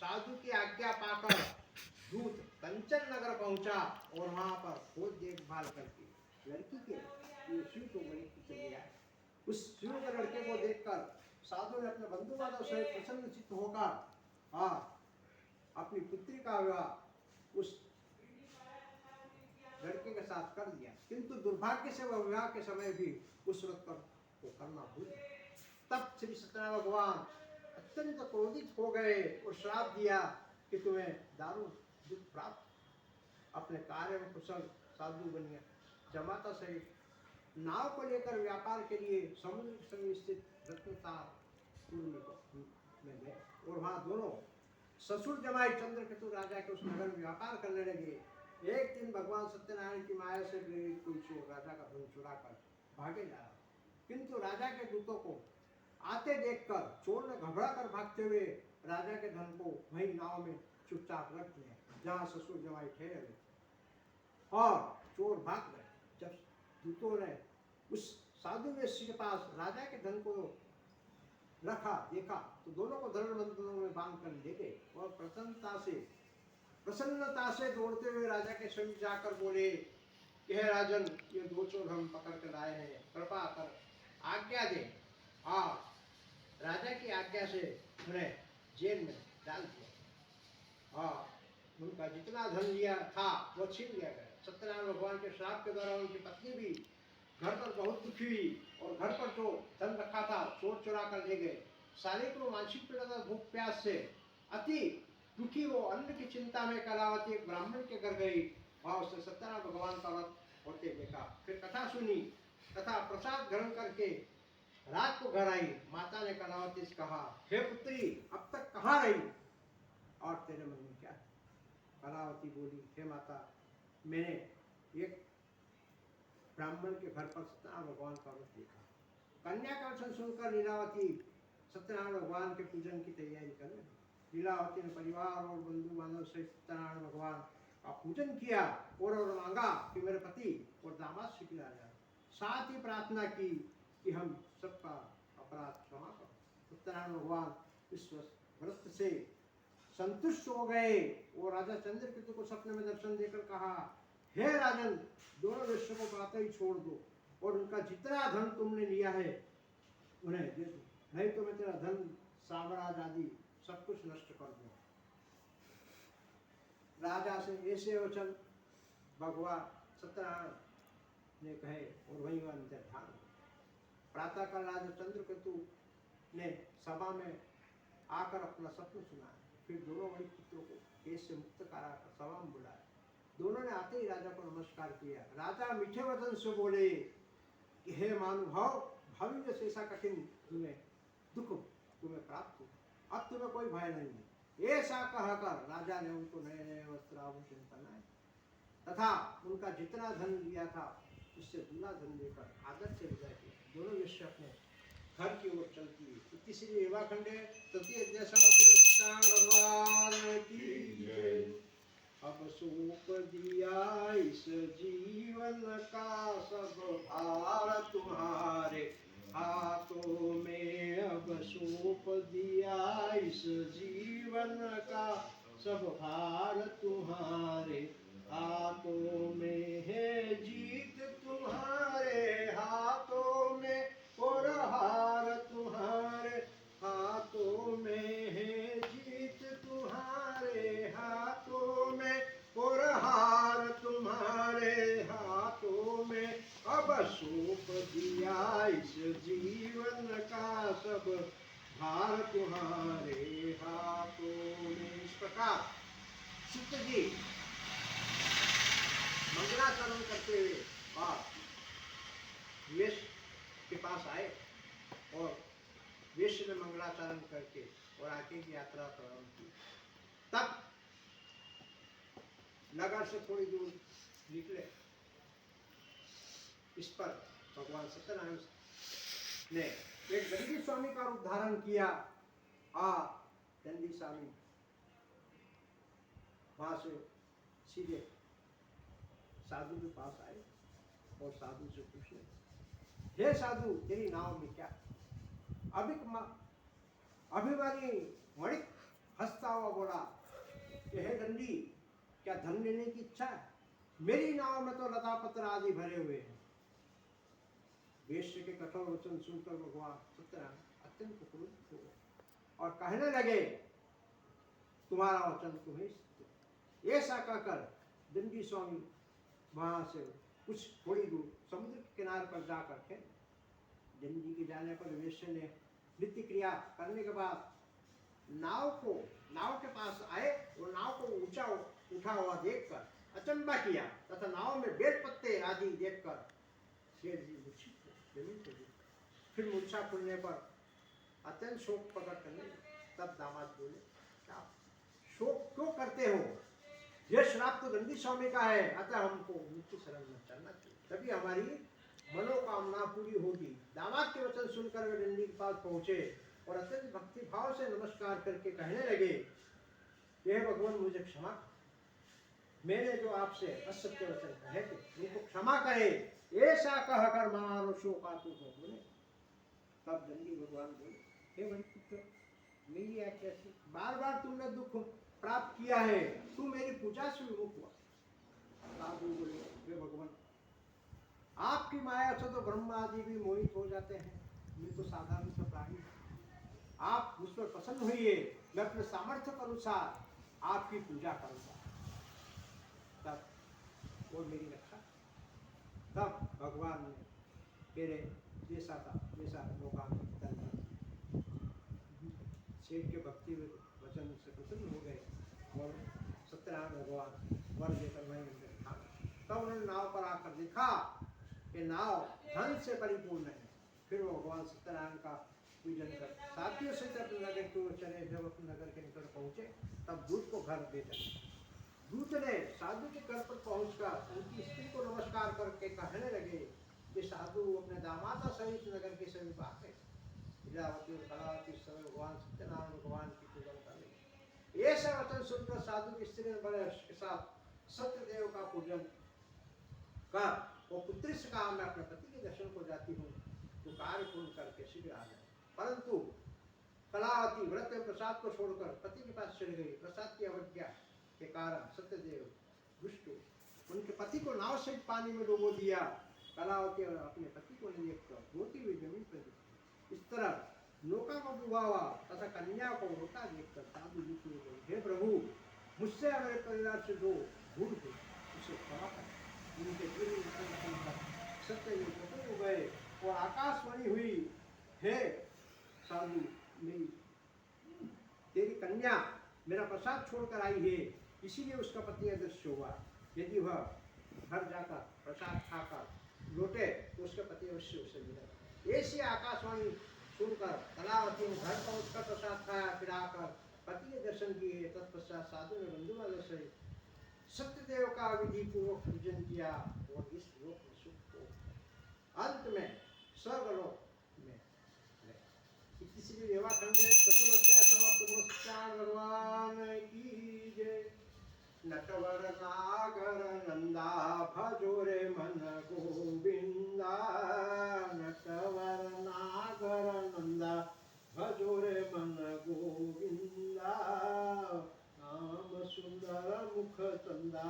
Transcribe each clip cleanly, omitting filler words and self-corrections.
साधु की आज्ञा पाकर दूत कंचन नगर पहुंचा और वहां पर खोज देखभाल करके लड़की के शिव को बड़ी चल गया। उस शिव के लड़के को देखकर साधु ने अपने बंधु बांधव से प्रसन्न चित्त होकर अपनी पुत्री का विवाह उस लड़के के साथ कर दिया, किंतु दुर्भाग्य से वह विवाह के समय भी उस व्रत को करना भूल गए। तब श्री सत्यनारायण भगवान अत्यंत क्रोधित हो गए और श्राप दिया कि तुम्हें दारू दुख प्राप्त, अपने कार्य में कुशल साधु बनिया। जमाता सहित नाव को लेकर व्यापार के लिए समुद्र संग स्थित रत्नतापुर में गए और वहां दोनों ससुर जमाई चंद्रकेतु राजा के उस नगर में व्यापार करने लगे। एक दिन भगवान सत्यनारायण की माया से प्रेरित कोई चोर राजा का धन चुराकर भागे जा रहा, किंतु राजा के दूतों को आते देखकर चोर ने घबरा कर भागते हुए राजा के धन को वही नाव में चुपचाप रख दिया जहां ससुर जमाई ठहरे हुए, और चोर भाग गए। जब दूतों ने उस साधु वेश्य के पास राजा के धन को रखा देखा तो दोनों को धर्म बंधनों में बांध कर ले गए और प्रसन्नता से दौड़ते हुए राजा के समीप जाकर बोले कि हे राजन, ये दो चोर हम पकड़ कर आए हैं, कृपा कर आज्ञा दे। राजा की आज्ञा से उन्हें जेल में डाल दिया और उनका जितना धन लिया था वो छीन लिया गया। सत्यनारायण भगवान के श्राप के द्वारा उनकी पत्नी भी घर पर बहुत दुखी हुई और घर पर जो धन रखा था चोर चुरा कर ले गए। सालिक को मानसिक पीड़ा तथा भूख प्यास से अति दुखी वो अन्न की चिंता में कलावती एक ब्राह्मण के घर गई। वहां उसने सत्यनारायण भगवान का व्रत होते देखा, फिर कथा सुनी तथा प्रसाद ग्रहण करके रात को घर आई। माता ने कलावती से कहा, हे पुत्री, अब तक कहाँ रही और तेरे मन में क्या? कलावती बोली, हे माता, मैंने एक ब्राह्मण के घर पर सत्यनारायण भगवान का व्रत देखा। कन्या का वचन सुनकर लीलावती सत्यनारायण भगवान के पूजन की तैयारी करने लगी। लीलावती ने परिवार और बंधु बांधव से सत्यनारायण भगवान का पूजन किया और मांगा कि मेरे पति और दामाद सुखी रह जाए। साथ ही प्रार्थना की कि हम सबका अपराध क्षमा करो। सत्यनारायण भगवान इस व्रत से संतुष्ट हो गए और राजा चंद्रकेतु को सपने में दर्शन देकर कहा, हे राजन, दोनों वेश्यों को प्रातः ही छोड़ दो और उनका जितना धन तुमने लिया है उन्हें दे दो, नहीं तो मैं तेरा धन साम्राज्य आदि सब कुछ नष्ट कर दूंगा। राजा से ऐसे वचन भगवान सत्यनारायण ने कहे और वहीं वह ध्यान। प्रातःकाल राजा चंद्रकेतु ने सभा में आकर अपना सपना सुना, फिर दोनों वही पुत्रों को केस से मुक्त कराकर सभा में बुलाया। दोनों ने आते ही राजा को नमस्कार किया। राजा मीठे वचन से बोले कि हे महानुभाव, भावी में ऐसा कठिन दुख तुम्हें प्राप्त हो, अब तुम्हें कोई भय नहीं है। ऐसा कहकर राजा ने उनको नए नए वस्त्र आभूषण पहनाए तथा उनका जितना धन लिया था उससे दूना धन देकर आदर से विदा किया। दोनों वेश्या अपने घर की ओर चलती है। इसलिए युवाखंडे तृतीय भगवान की जय। अब सूप दिया इस जीवन का सब भार तुम्हारे हाथों में, अब सूप दिया इस जीवन का सब भार तुम्हारे हाथों में है, जीत तुम्हारे हाथों में और हार तुम्हारे हाथों में है, जीत तुम्हारे हाथों में और हार तुम्हारे हाथों में, अब सौंप दिया इस जीवन का सब भार तुम्हारे हाथों में। इस प्रकार सुत जी मंगलाचरण करते हुए और वेश्य के पास आए और वेश्य ने मंगलाचरण करके और आगे की यात्रा प्रारंभ की। तब नगर से थोड़ी दूर निकले। इस पर भगवान सत्यनारायण ने एक दंडी स्वामी का रूप धारण किया। दंडी स्वामी वहां से सीधे साधु के पास आए और साधु से पूछे, हे साधु, तेरी नाव में क्या? अभिमानी मणिक हंसता हुआ बोला कि हे दंडी, क्या धन लेने की इच्छा है? मेरी नाव में तो लता पत्र आदि भरे हुए हैं। वेश्य के कठोर वचन सुनकर भगवान सत्यनारायण अत्यंत क्रोधित हो गए और कहने लगे, तुम्हारा वचन तुम्हें सत्य। ऐसा कहकर दंडी स्वामी वहां से कुछ थोड़ी दूर समुद्र के किनारे पर जाकर थे। दंडी के जाने पर वेश्य ने नित्य क्रिया करने के बाद नाव के पास आए और नाव को ऊंचा उठा हुआ देखकर अचंबा किया तथा नाव में बेल पत्ते आदि देखकर शेर जी मूर्छित हो जमीन पर गिर। फिर मूर्छा खुलने पर अत्यंत शोक प्रकट करने लगे। तब दामाद बोले, क्या शोक क्यों करते हो? यह श्राप तो दंडी स्वामी का है, अतः हमको उनकी शरण में चलना चाहिए, तभी हमारी मनोकामना पूरी होगी। दामाद के वचन सुनकर वे दंडी के पास पहुंचे और अत्यंत भक्ति भाव से नमस्कार करके कहने लगे, हे भगवान, मुझे क्षमा, मैंने जो आपसे असत्य वचन कहे थे उनको क्षमा करे। ऐसा कहकर मानो शोकातुर हो बोले। तब दंडी भगवान बोले, हे बलिपुत्र, मेरी आज्ञा से बार बार तुमने दुख प्राप्त किया है, तू मेरी पूजा से विमुख हुआ। साधु बोले, हे भगवान, आपकी माया से तो ब्रह्मा आदि भी मोहित हो जाते हैं, मैं तो साधारण सा प्राणी हूं। आप मुझ पर प्रसन्न हुई, मैं अपने सामर्थ्य के अनुसार आपकी पूजा करूंगा, तब वो मेरी रक्षा। तब भगवान ने मेरे जैसा था वैसा मौका दंड शेर के भक्ति वचन से प्रसन्न हो गए और सत्यनारायण भगवान वर देकर वहीं अंदर था। तब उन्होंने नाव पर आकर देखा कि नाव धन से परिपूर्ण है। फिर वो भगवान सत्यनारायण का पूजन कर साथियों से जब नगर को चले, जब अपने नगर के निकट पहुंचे तब दूत को घर दे चले। दूत ने साधु के घर पर पहुंचकर उनकी स्त्री को नमस्कार करके कहने लगे कि साधु अपने दामादा सहित नगर के समीप आते लीलावती और कलावती समय भगवान सत्यनारायण भगवान की पूजा कर रहे। ऐसा वचन सुनकर साधु की स्त्री ने बड़े हर्ष के साथ सत्यदेव का पूजन कर वो पुत्री से कहा, मैं अपने पति के दर्शन को जाती हूँ, तो कार्य पूर्ण करके शीघ्र आ जाए। परंतु कलावती व्रत में प्रसाद को छोड़कर पति के पास चली गई। प्रसाद की अवज्ञा के कारण सत्यदेव दुष्ट हो उनके पति को नाव से पानी में डुबो दिया। कलावती अपने पति को नहीं देखकर रोती हुई जमीन पर गिरी। इस तरह नौका को डुबावा तथा कन्या को रोता देखकर साधु जी को बोले, हे प्रभु, मुझसे मेरे परिवार से जो भूल हुई उसे क्षमा कर। उनके सत्य हो गए और आकाशवाणी हुई, हे साधु, मेरी तेरी कन्या मेरा प्रसाद छोड़कर आई है, इसीलिए उसका पति अदृश्य हुआ। यदि वह घर जाकर प्रसाद खाकर लौटे तो उसका पति अवश्य उसे मिलेगा। ऐसी आकाशवाणी सुनकर कलावती ने घर पहुंचकर प्रसाद खाया, फिर आकर पति के दर्शन किए। तत्पश्चात साधु ने बंधुवालों से सत्यदेव का विधि पूर्वक पूजन किया और इस लोक में सुख को अंत में स्वर्गलोक में इसलिए रेवाखंड चतुर्ध्याय समाप्त। सत्यनारायण भगवान की जय। नटवर नागर नंदा भजो रे मन गोविंदा, नटवर नागर नंदा भजो रे मन गोविंदा, नाम सुंदर मुख चंदा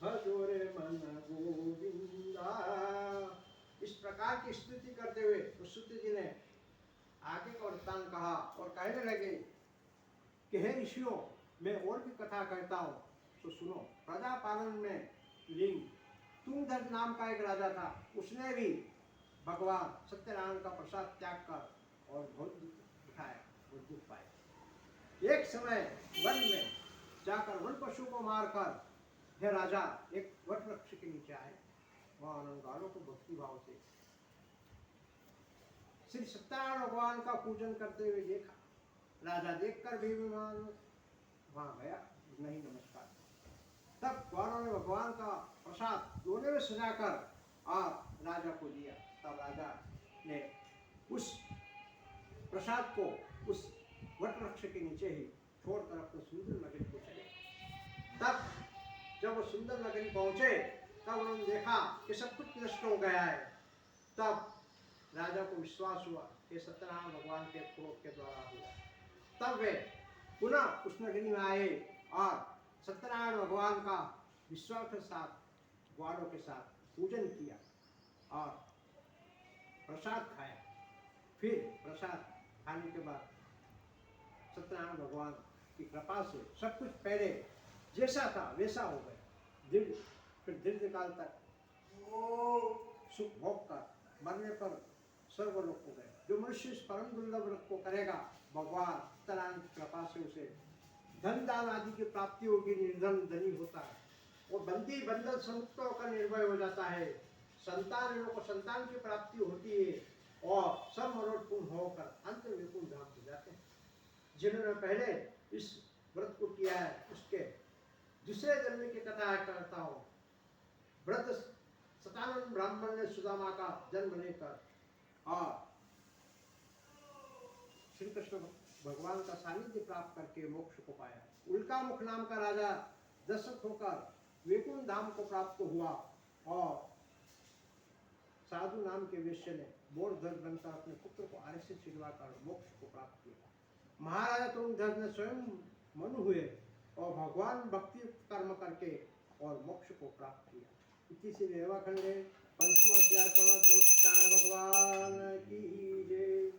भजो रे मन गोविंदा। इस प्रकार की स्तुति करते हुए सुश्रुति जी ने आगे का वृत्तांत कहा और कहने लगे कि हे ऋषियों, मैं और भी कथा कहता हूँ तो सुनो। प्रजा पालन में लिंग तुंगध्वज नाम का एक राजा था। उसने भी भगवान सत्यनारायण का प्रसाद त्याग कर और बहुत दुख उठाया और दुख पाए। एक समय वन में जाकर वन पशु को मारकर हे राजा एक वट वृक्ष के नीचे आए। वहां अनंगारों को भक्ति भाव से श्री सत्यनारायण भगवान का पूजन करते हुए देखा। राजा देखकर भी वहां गया, नहीं नमस्कार। तब गौरव ने भगवान का प्रसाद दोने में सजाकर और राजा को दिया। तब राजा ने उस प्रसाद को उस वट वृक्ष के नीचे ही छोड़कर अपने सुंदर नगरी को चले। तब जब वो सुंदर नगरी पहुंचे तब उन्होंने देखा कि सब कुछ नष्ट हो गया है। तब राजा को विश्वास हुआ कि सत्यनारायण भगवान के क्रोध के द्वारा हुआ। तब वे पुनः उस नगरी में आए और सत्यनारायण भगवान का विश्वास के साथ ग्वालों के साथ पूजन किया और प्रसाद खाया। फिर प्रसाद खाने के बाद सत्यनारायण भगवान की कृपा से सब कुछ पहले जैसा था वैसा हो गया। फिर दीर्घ काल तक सुख भोग कर मरने पर स्वर्गलोक हो गए। जो मनुष्य इस परम दुर्लभ व्रत को करेगा, भगवान सत्यनारायण की कृपा से उसे धन दान आदि की प्राप्ति होगी, निर्धन धनी होता है, वो बंदी बंधन से मुक्त होकर निर्भय हो जाता है। संतान को संतान की प्राप्ति होती है और सब मनोरथ पूर्ण होकर अंत में वैकुंठ धाम हो जाते हैं। जिन्होंने पहले इस व्रत को किया है उसके दूसरे जन्म की कथा करता हूँ। व्रत सतानंद ब्राह्मण ने सुदामा का जन्म लेकर और श्री कृष्ण भगवान का सानिध्य प्राप्त करके मोक्ष को पाया। उल्का मुख नाम का राजा दशरथ होकर वैकुंठ धाम को प्राप्त हुआ और साधु नाम के वैश्य ने बोरध्वज बनकर अपने पुत्र को आर्य से छिड़वाकर मोक्ष को प्राप्त किया। महाराजा तुंगध्वज ने स्वयं मनु हुए और भगवान भक्ति कर्म करके और मोक्ष को प्राप्त किया। इति श्री रेवाखंडे पंचमोध्याय भगवान की जय।